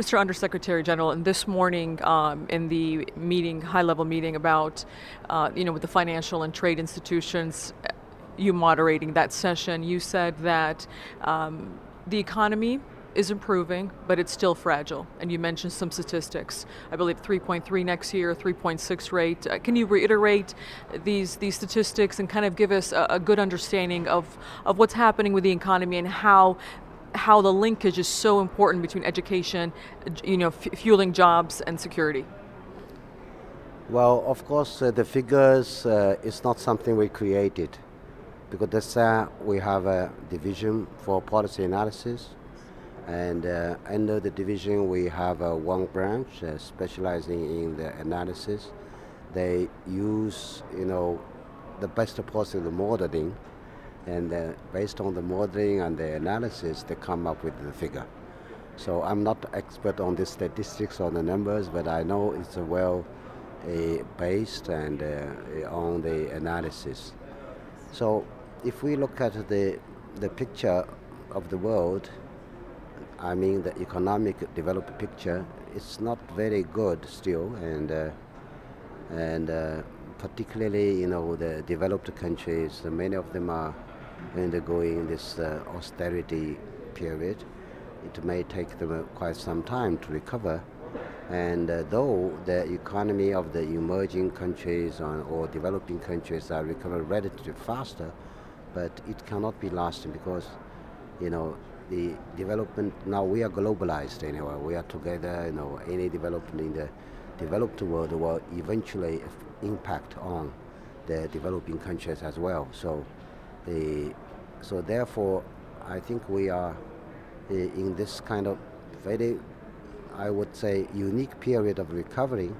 Mr. Undersecretary General, and this morning in the meeting, high-level meeting about, with the financial and trade institutions, you moderating that session, you said that the economy is improving, but it's still fragile. And you mentioned some statistics. I believe 3.3 next year, 3.6 rate. Can you reiterate these statistics and kind of give us a good understanding of what's happening with the economy and how the linkage is so important between education, fueling jobs and security? Well, of course, the figures is not something we created, because we have a division for policy analysis, and under the division we have one branch specializing in the analysis. They use, the best possible modeling, and based on the modeling and the analysis, they come up with the figure. So I'm not expert on the statistics or the numbers, but I know it's well based and on the analysis. So if we look at the picture of the world, I mean the economic developed picture, it's not very good still, and particularly the developed countries, many of them are undergoing this austerity period. It may take them quite some time to recover, and though the economy of the emerging countries or developing countries are recovering relatively faster, but it cannot be lasting, because the development, now we are globalized anyway, we are together, any development in the developed world will eventually impact on the developing countries as well. So therefore, I think we are in this kind of very, I would say, unique period of recovery,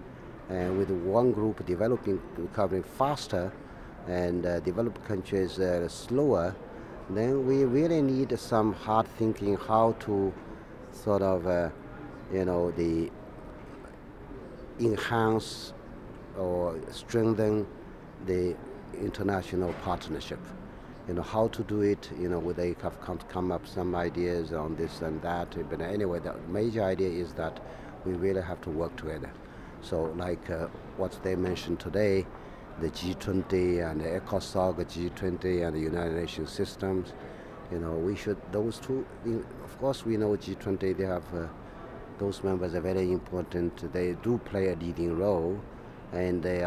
and with one group recovering faster, and developed countries slower. Then we really need some hard thinking how to sort of, enhance or strengthen the international partnership. How to do it, they have come up some ideas on this and that. But anyway, the major idea is that we really have to work together. So like what they mentioned today, the G20 and the ECOSOC, G20 and the United Nations systems, we should, those two, of course we know G20, they have, those members are very important. They do play a leading role, and they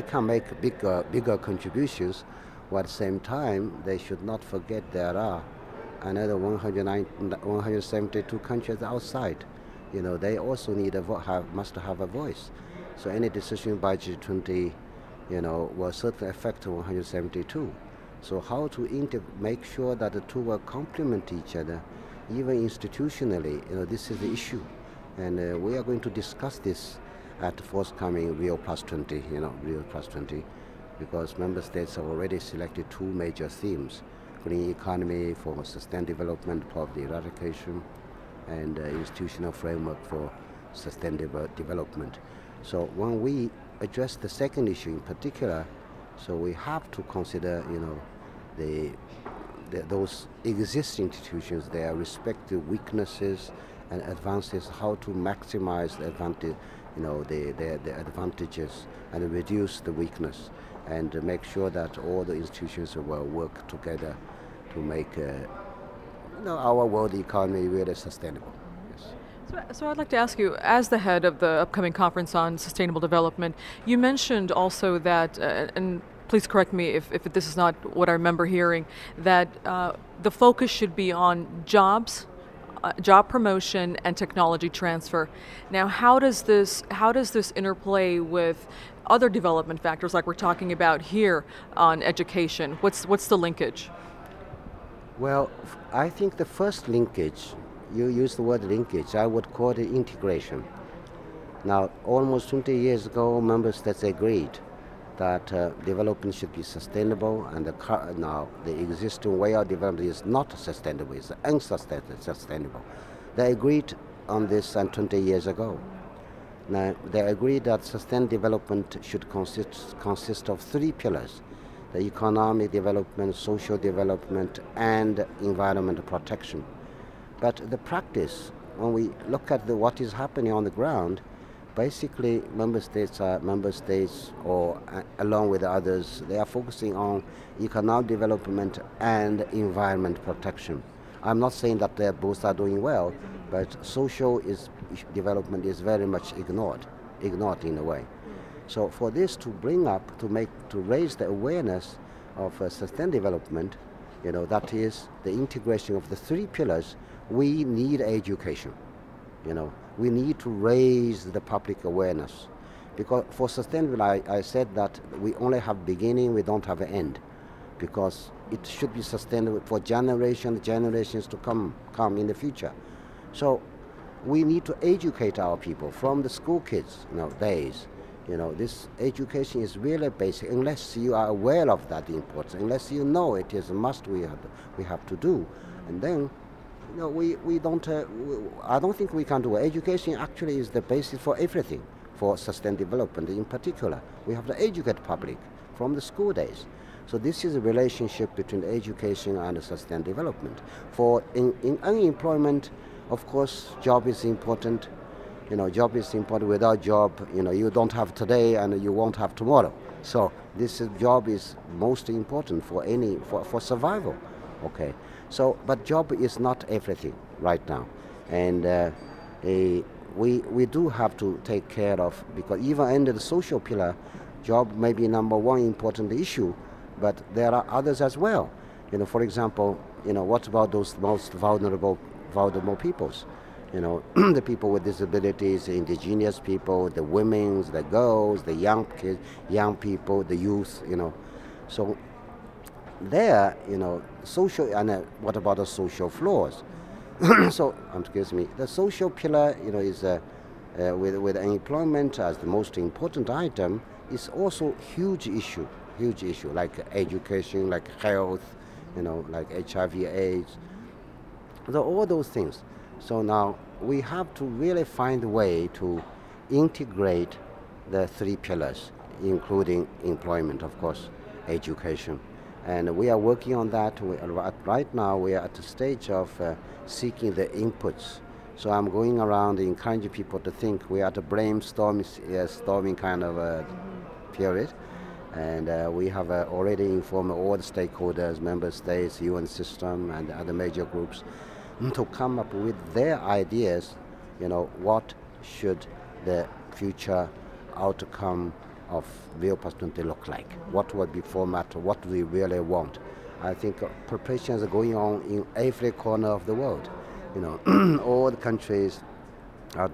can make bigger contributions, while at the same time they should not forget there are another 172 countries outside. They also must have a voice. So any decision by G20 will certainly affect 172. So how to make sure that the two will complement each other, even institutionally, this is the issue. And we are going to discuss this at the forthcoming Rio Plus 20, Rio Plus 20, because member states have already selected two major themes: green economy for sustained development, poverty eradication, and institutional framework for sustainable development. So when we address the second issue in particular, so we have to consider, those existing institutions, their respective weaknesses and advances, how to maximize the advantage, the advantages, and reduce the weakness, and make sure that all the institutions will work together to make our world economy really sustainable. So I'd like to ask you, as the head of the upcoming conference on sustainable development, you mentioned also that, and please correct me if this is not what I remember hearing, that the focus should be on jobs, job promotion, and technology transfer. Now, how does this interplay with other development factors like we're talking about here on education? What's the linkage? Well, I think the first linkage, you use the word linkage, I would call it integration. Now, almost 20 years ago, member states agreed that development should be sustainable, and now the existing way of development is not sustainable, it's unsustainable. They agreed on this 20 years ago. Now, they agreed that sustained development should consist of three pillars: the economic development, social development, and environmental protection. But the practice when we look at what is happening on the ground, basically member states or along with others, they are focusing on economic development and environment protection. I'm not saying that they both are doing well, but social development is very much ignored in a way. So for this to bring up, to raise the awareness of sustainable development, that is the integration of the three pillars, we need education. We need to raise the public awareness. Because for sustainable, I said that we only have beginning, we don't have an end. Because it should be sustainable for generations to come in the future. So we need to educate our people from the school kids days. This education is really basic. Unless you are aware of that importance, unless you know it is a must we have to do, and then we don't. I don't think we can do it. Education actually is the basis for everything, for sustainable development in particular. We have to educate public from the school days. So this is a relationship between education and sustainable development. For in unemployment, of course, job is important. Job is important. Without job, you don't have today and you won't have tomorrow. So this job is most important for survival. Okay. So, but job is not everything right now, and we do have to take care of, because even under the social pillar, job may be number one important issue, but there are others as well. For example, what about those most vulnerable peoples? The people with disabilities, the indigenous people, the women, the girls, the young kids, young people, the youth. So there, social, and what about the social flaws? So, excuse me, the social pillar, is with employment as the most important item, is also huge issue, like education, like health, like HIV/AIDS, all those things. So now we have to really find a way to integrate the three pillars, including employment, of course, education. And we are working on that. Right now we are at the stage of seeking the inputs. So I'm going around encouraging people to think. We are at a brainstorming kind of period. And we have already informed all the stakeholders, member states, UN system, and other major groups to come up with their ideas, what should the future outcome of Rio +20 look like? What would be format? What do we really want? I think preparations are going on in every corner of the world. All the countries are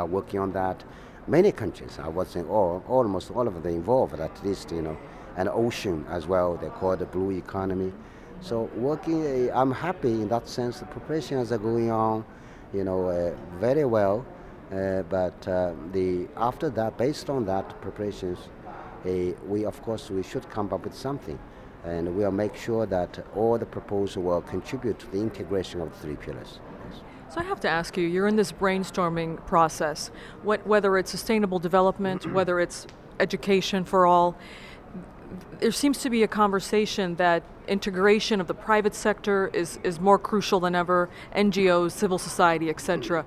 working on that. Many countries, I was saying almost all of them involved, at least, and ocean as well. They call it the blue economy. So I'm happy in that sense. The preparations are going on, very well. But after that, based on that preparations, we should come up with something, and we'll make sure that all the proposals will contribute to the integration of the three pillars. Yes. So I have to ask you, you're in this brainstorming process, whether it's sustainable development, whether it's education for all. There seems to be a conversation that integration of the private sector is more crucial than ever, NGOs, civil society, etc.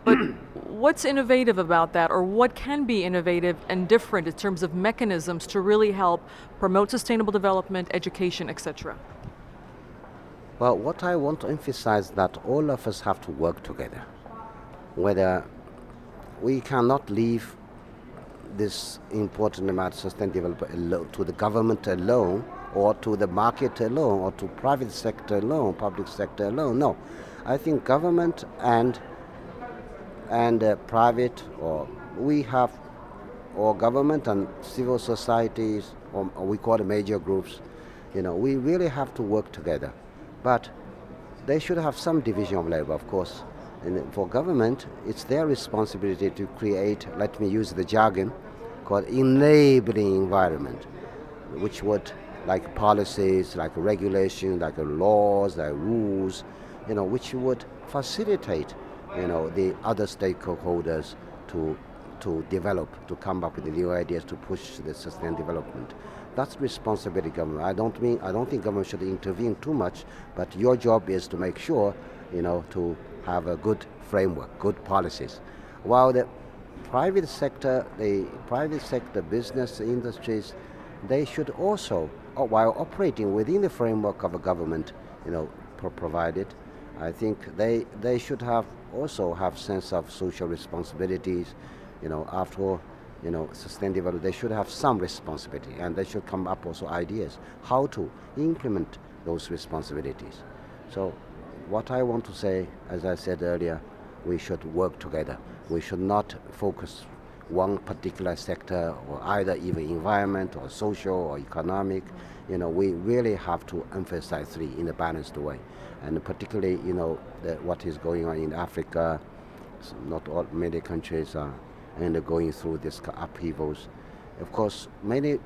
But what's innovative about that, or what can be innovative and different in terms of mechanisms to really help promote sustainable development, education, etc.? Well, what I want to emphasize that all of us have to work together. Whether we cannot leave this important matter of sustainable development to the government alone, or to the market alone, or to private sector alone, public sector alone. No, I think government and private, or government and civil societies, or we call it major groups, we really have to work together. But they should have some division of labor, of course. And for government, it's their responsibility to create, let me use the jargon, called enabling environment, which would, like policies, like regulation, like laws, like rules, which would facilitate, the other stakeholders to develop, to come up with the new ideas to push the sustainable development. That's responsibility of government. I don't think government should intervene too much, but your job is to make sure, to have a good framework, good policies. While the private sector, business industries, they should also, while operating within the framework of a government, provided, I think they should also have sense of social responsibilities. After all, sustainable development, they should have some responsibility, and they should come up also ideas how to implement those responsibilities. So what I want to say, as I said earlier, we should work together. We should not focus one particular sector, or either even environment or social or economic. We really have to emphasize three in a balanced way. And particularly, what is going on in Africa, many countries are going through this upheavals. Of course, many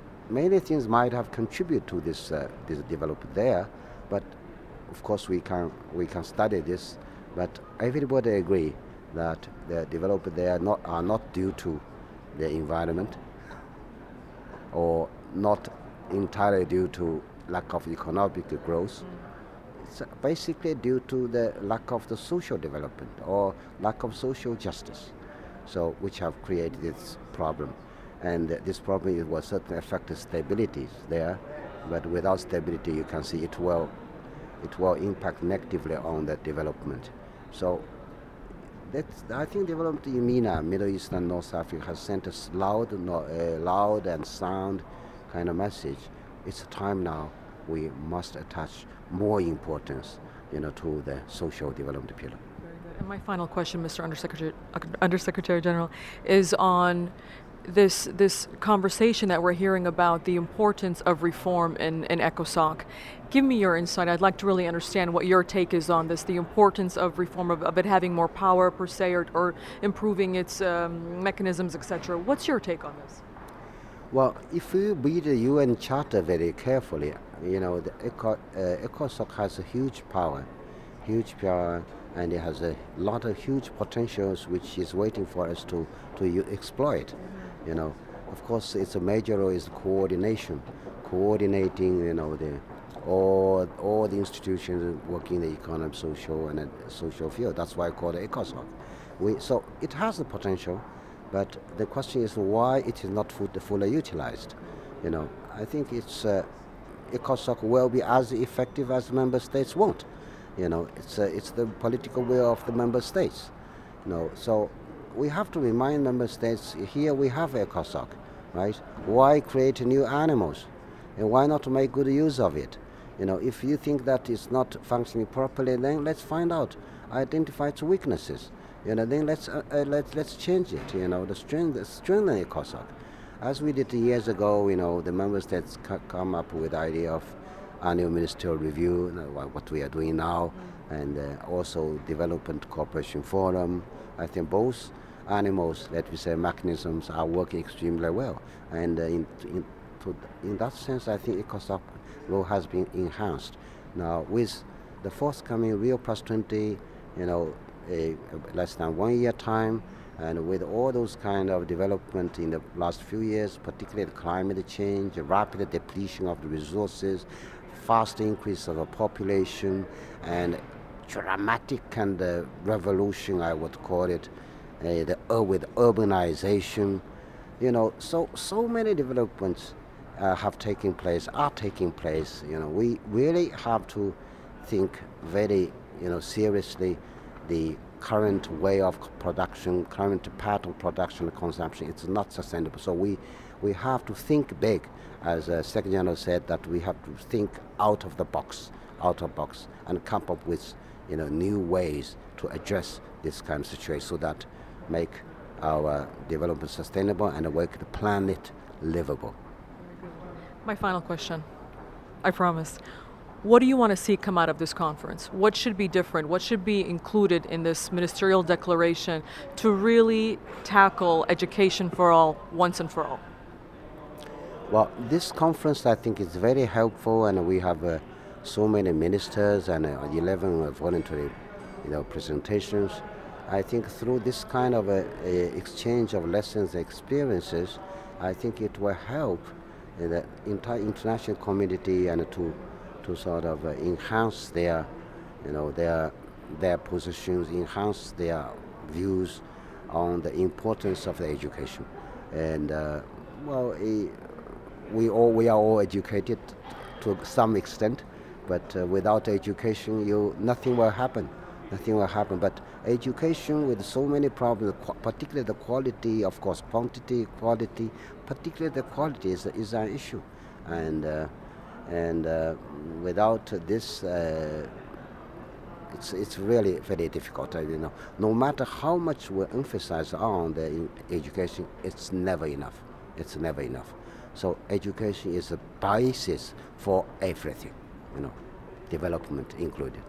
things might have contributed to this development there, but of course we can study this. But everybody agree that the development there are not due to the environment, or not entirely due to lack of economic growth. It's basically due to the lack of the social development or lack of social justice, so which have created this problem. And this problem will certainly affect the stability there, but without stability, you can see it will impact negatively on the development. So I think development in MENA, Middle East and North Africa, has sent us loud and sound kind of message. It's time now we must attach more importance, to the social development pillar. Very good. And my final question, Mr. Undersecretary General, is on this conversation that we're hearing about the importance of reform in ECOSOC. Give me your insight. I'd like to really understand what your take is on this, the importance of reform, of it having more power per se, or improving its mechanisms, etc. What's your take on this? Well, if you read the UN Charter very carefully, the ECOSOC has a huge power, and it has a lot of huge potentials which is waiting for us to exploit. Of course, its a major role is coordinating, all the institutions working in the economic, social, and social field. That's why I call it ECOSOC. So it has the potential, but the question is why it is not fully utilized. I think ECOSOC will be as effective as member states want. It's the political will of the member states. So we have to remind member states, here we have ECOSOC, right? Why create new animals? And why not make good use of it? If you think that it's not functioning properly, then let's find out, identify its weaknesses. Then let's change it. The strengthen ECOSOC, as we did years ago. The member states come up with the idea of annual ministerial review, what we are doing now, and also development cooperation forum. I think both mechanisms are working extremely well, and in that sense, I think ECOSOC role has been enhanced. Now, with the forthcoming Rio Plus 20, less than 1 year time, and with all those kind of development in the last few years, particularly the climate change, the rapid depletion of the resources, fast increase of the population, and dramatic kind of revolution, I would call it, with urbanization. So many developments are taking place. We really have to think very, seriously the current way of production, current pattern of production and consumption. It's not sustainable. So we have to think big, as Secretary General said, that we have to think out of the box, and come up with new ways to address this kind of situation, so that make our development sustainable and make the planet livable. My final question, I promise. What do you want to see come out of this conference? What should be different? What should be included in this ministerial declaration to really tackle education for all, once and for all? Well, this conference, I think, is very helpful, and we have so many ministers and 11 voluntary presentations. I think through this kind of exchange of lessons and experiences, I think it will help the entire international community and to sort of enhance their their positions, enhance their views on the importance of the education. And well, we are all educated to some extent, but without education, nothing will happen. Nothing will happen. But education with so many problems, particularly the quality, of course, quantity, quality, particularly the quality is an issue, and without this. It's really very difficult. No matter how much we emphasize on the education, it's never enough. It's never enough. So education is a basis for everything, development included.